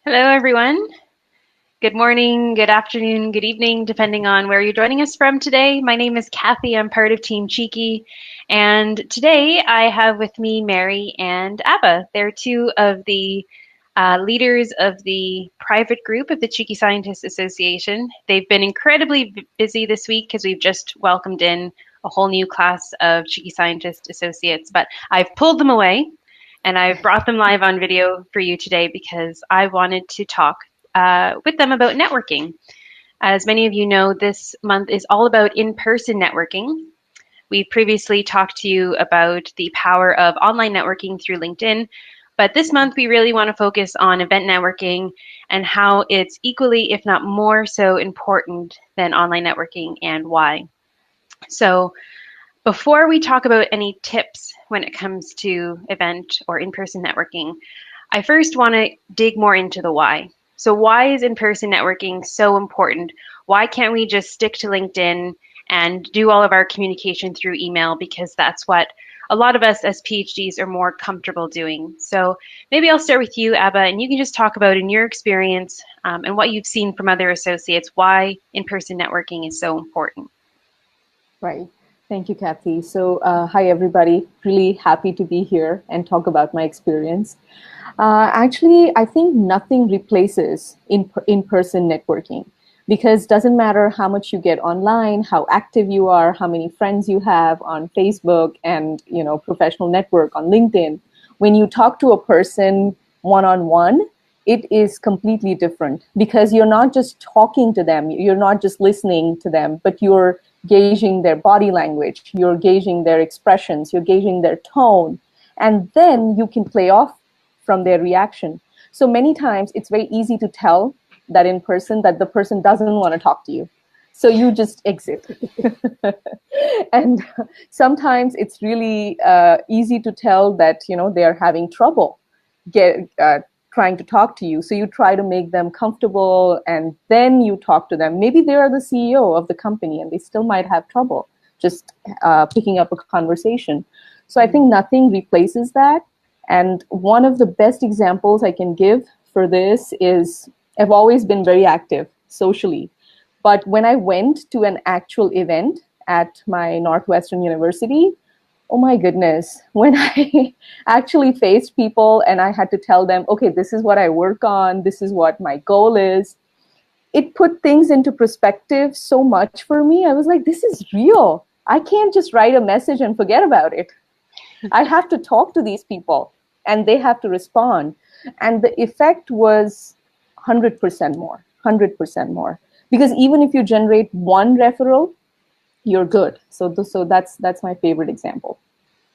Hello, everyone. Good morning, good afternoon, good evening, depending on where you're joining us from today. My name is Kathy. I'm part of Team Cheeky. And today I have with me Mary and Abba. They're two of the leaders of the private group of the Cheeky Scientists Association. They've been incredibly busy this week because we've just welcomed in a whole new class of Cheeky Scientist Associates. But I've pulled them away and I've brought them live on video for you today because I wanted to talk with them about networking. As many of you know, this month is all about in-person networking. We previously talked to you about the power of online networking through LinkedIn, but this month we really want to focus on event networking and how it's equally, if not more so important than online networking and why. So before we talk about any tips when it comes to event or in-person networking, I first want to dig more into the why. So why is in-person networking so important? Why can't we just stick to LinkedIn and do all of our communication through email, because that's what a lot of us as PhDs are more comfortable doing. So maybe I'll start with you, Abba, and you can just talk about in your experience and what you've seen from other associates, why in-person networking is so important. Right. Thank you, Kathy. So, hi, everybody. Really happy to be here and talk about my experience. Actually, I think nothing replaces in-person networking, because doesn't matter how much you get online, how active you are, how many friends you have on Facebook and, professional network on LinkedIn. When you talk to a person one-on-one, it is completely different, because you're not just talking to them, you're not just listening to them, but you're gauging their body language, you're gauging their expressions, you're gauging their tone, and then you can play off from their reaction. So many times it's very easy to tell that in person that the person doesn't want to talk to you. So you just exit. And sometimes it's really easy to tell that, they are having trouble trying to talk to you. So you try to make them comfortable and then you talk to them. Maybe they are the CEO of the company and they still might have trouble just picking up a conversation. So I think nothing replaces that. And one of the best examples I can give for this is I've always been very active socially. But when I went to an actual event at my Northwestern University, oh my goodness, when I actually faced people and I had to tell them, okay, this is what I work on, this is what my goal is, it put things into perspective so much for me. I was like, this is real. I can't just write a message and forget about it. I have to talk to these people and they have to respond. And the effect was 100% more, 100% more. Because even if you generate one referral, you're good. So that's my favorite example.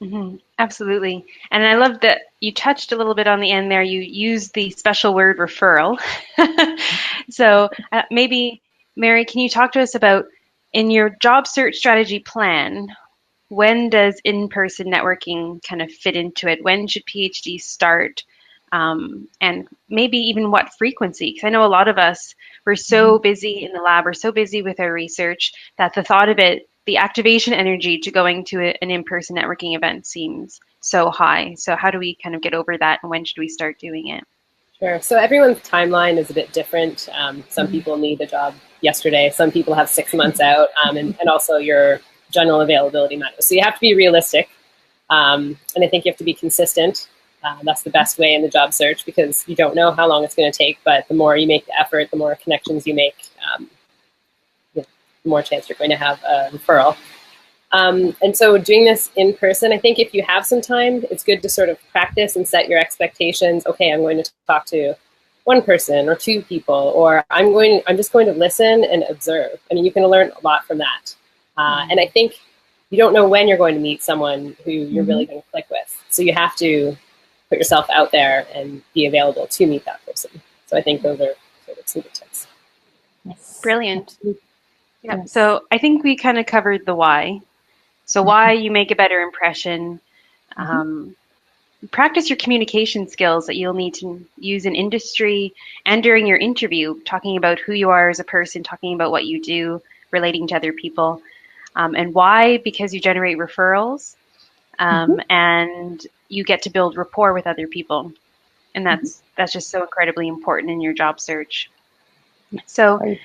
Mm-hmm. Absolutely. And I love that you touched a little bit on the end there. You used the special word referral. So maybe, Mary, can you talk to us about in your job search strategy plan, when does in-person networking kind of fit into it? When should PhDs start? And maybe even what frequency? Because I know a lot of us, we're so busy in the lab, we're so busy with our research that the thought of it, the activation energy to going to an in-person networking event seems so high. So how do we kind of get over that, and when should we start doing it? Sure. So everyone's timeline is a bit different. Some people need a job yesterday. Some people have 6 months out, and also your general availability matters. So you have to be realistic, and I think you have to be consistent. That's the best way in the job search, because you don't know how long it's going to take, but the more you make the effort, the more connections you make, the more chance you're going to have a referral. And so doing this in person, I think if you have some time, it's good to sort of practice and set your expectations. Okay, I'm going to talk to one person or two people, or I'm just going to listen and observe. I mean, you can learn a lot from that. And I think you don't know when you're going to meet someone who you're really going to click with. So you have to put yourself out there and be available to meet that person. So I think those are sort of some good tips. Yes. Brilliant. Yeah. So I think we kind of covered the why. So why you make a better impression. Practice your communication skills that you'll need to use in industry and during your interview, talking about who you are as a person, talking about what you do, relating to other people. And why? Because you generate referrals and you get to build rapport with other people. And that's just so incredibly important in your job search. So Right.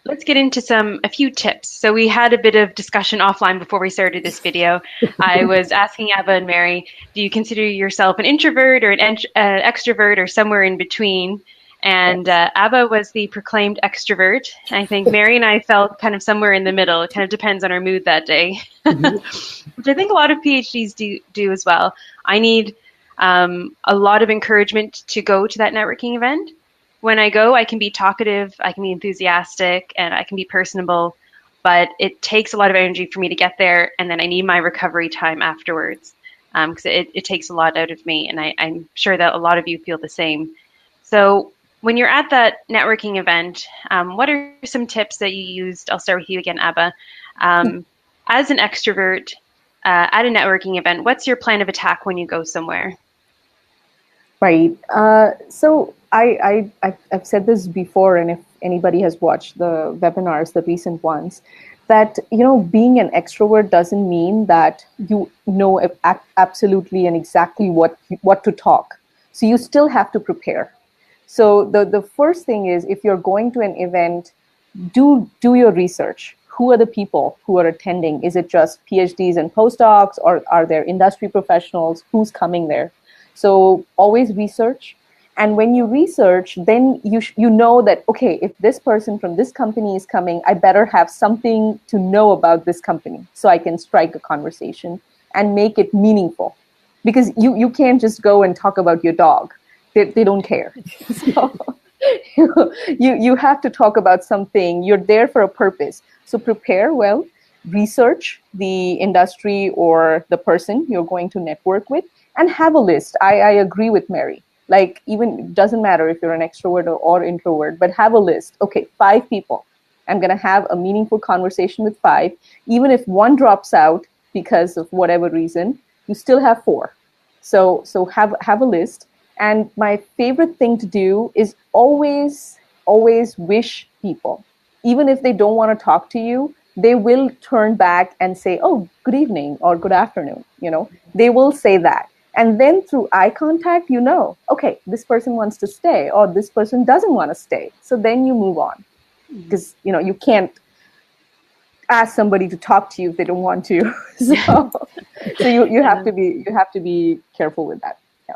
let's get into a few tips. So we had a bit of discussion offline before we started this video. I was asking Abba and Mary, do you consider yourself an introvert or an extrovert or somewhere in between? And Abba was the proclaimed extrovert. I think Mary and I felt kind of somewhere in the middle. It kind of depends on our mood that day, which I think a lot of PhDs do as well. I need a lot of encouragement to go to that networking event. When I go, I can be talkative, I can be enthusiastic, and I can be personable, but it takes a lot of energy for me to get there, and then I need my recovery time afterwards because it takes a lot out of me, and I'm sure that a lot of you feel the same. So when you're at that networking event, what are some tips that you used? I'll start with you again, Abba. As an extrovert at a networking event, what's your plan of attack when you go somewhere? Right. So I've said this before, and if anybody has watched the webinars, the recent ones, that being an extrovert doesn't mean that you know absolutely and exactly what to talk. So you still have to prepare. So the first thing is, if you're going to an event, do your research. Who are the people who are attending? Is it just PhDs and postdocs, or are there industry professionals? Who's coming there? So always research. And when you research, then you know that, okay, if this person from this company is coming, I better have something to know about this company so I can strike a conversation and make it meaningful. Because you can't just go and talk about your dog. They don't care. So you have to talk about something. You're there for a purpose. So prepare well, research the industry or the person you're going to network with, and have a list. I agree with Mary. Like, even it doesn't matter if you're an extrovert or introvert, but have a list. Okay, 5 people. I'm going to have a meaningful conversation with 5. Even if one drops out because of whatever reason, you still have 4. So have a list. And my favorite thing to do is always wish people. Even if they don't want to talk to you, they will turn back and say, oh, good evening or good afternoon. They will say that. And then through eye contact, okay, this person wants to stay or this person doesn't want to stay. So then you move on, because, you can't ask somebody to talk to you if they don't want to. So you have to be careful with that. Yeah.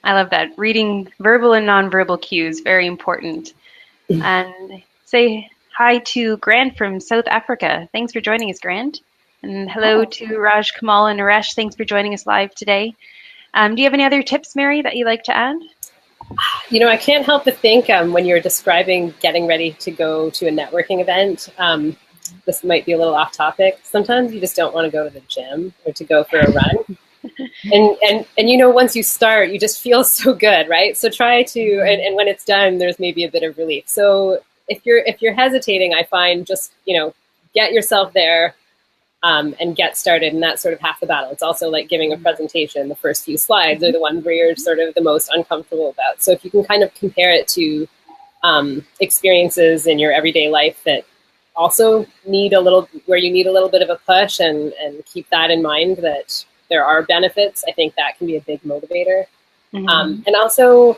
I love that. Reading verbal and nonverbal cues, very important. And say hi to Grant from South Africa. Thanks for joining us, Grant. And hello to Raj, Kamal, and Naresh. Thanks for joining us live today. Do you have any other tips, Mary, that you'd like to add? I can't help but think when you're describing getting ready to go to a networking event, this might be a little off topic. Sometimes you just don't want to go to the gym or to go for a run. And once you start, you just feel so good, right? So try to, and when it's done, there's maybe a bit of relief. So if you're hesitating, I find just, get yourself there and get started, and that's sort of half the battle. It's also like giving a presentation. The first few slides are the ones where you're sort of the most uncomfortable about. So if you can kind of compare it to experiences in your everyday life that also need where you need a little bit of a push, and keep that in mind, that there are benefits, I think that can be a big motivator. Mm-hmm. And also,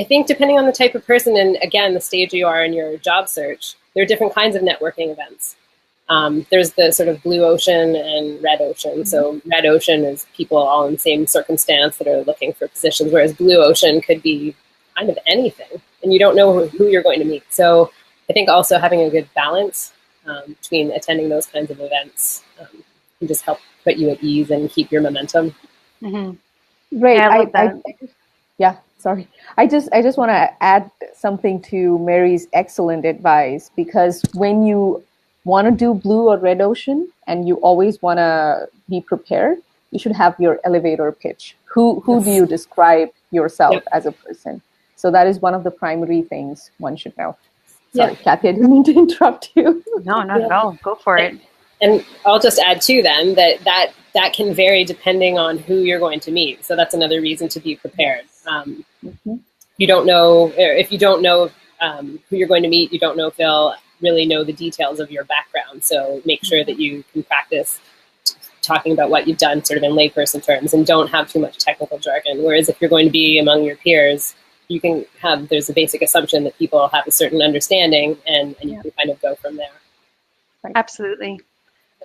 I think depending on the type of person, and again, the stage you are in your job search, there are different kinds of networking events. There's the sort of blue ocean and red ocean. Mm-hmm. So red ocean is people all in the same circumstance that are looking for positions, whereas blue ocean could be kind of anything, and you don't know who you're going to meet. So I think also having a good balance between attending those kinds of events can just help put you at ease and keep your momentum. Mm-hmm. Right. Sorry. I just want to add something to Mary's excellent advice, because when you want to do blue or red ocean and you always want to be prepared, you should have your elevator pitch. Who do you describe yourself as a person? So that is one of the primary things one should know. Sorry, Kathy, I didn't mean to interrupt you. No, not at all. Go for it. And I'll just add too then that can vary depending on who you're going to meet. So that's another reason to be prepared. You don't know, if you don't know who you're going to meet, you don't know if they'll really know the details of your background. So make sure that you can practice talking about what you've done sort of in layperson terms, and don't have too much technical jargon. Whereas if you're going to be among your peers, you can have, there's a basic assumption that people have a certain understanding, and you can kind of go from there. Right. Absolutely.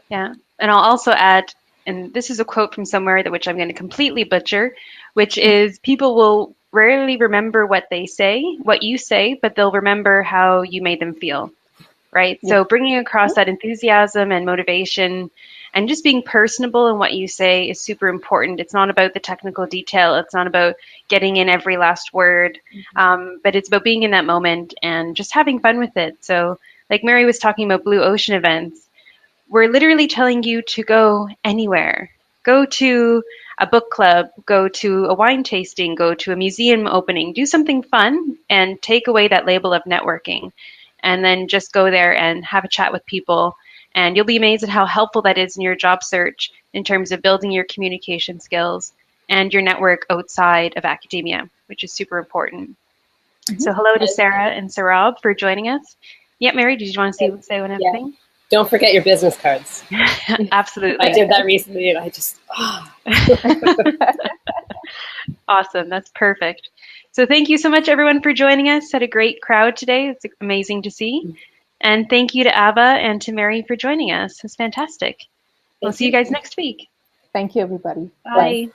Yeah. And I'll also add, and this is a quote from somewhere that which I'm going to completely butcher, which is people will rarely remember what you say, but they'll remember how you made them feel. Right? Yeah. So bringing across that enthusiasm and motivation and just being personable in what you say is super important. It's not about the technical detail. It's not about getting in every last word, but it's about being in that moment and just having fun with it. So like Mary was talking about Blue Ocean events, we're literally telling you to go anywhere. Go to a book club, go to a wine tasting, go to a museum opening, do something fun and take away that label of networking. And then just go there and have a chat with people. And you'll be amazed at how helpful that is in your job search in terms of building your communication skills and your network outside of academia, which is super important. So hello to Sarah and Sarab for joining us. Yeah, Mary, did you want to say one other thing? Don't forget your business cards. Absolutely. I did that recently, and I just, Awesome. That's perfect. So thank you so much, everyone, for joining us. Had a great crowd today. It's amazing to see. And thank you to Ava and to Mary for joining us. It's fantastic. We'll see you guys next week. Thank you, everybody. Bye.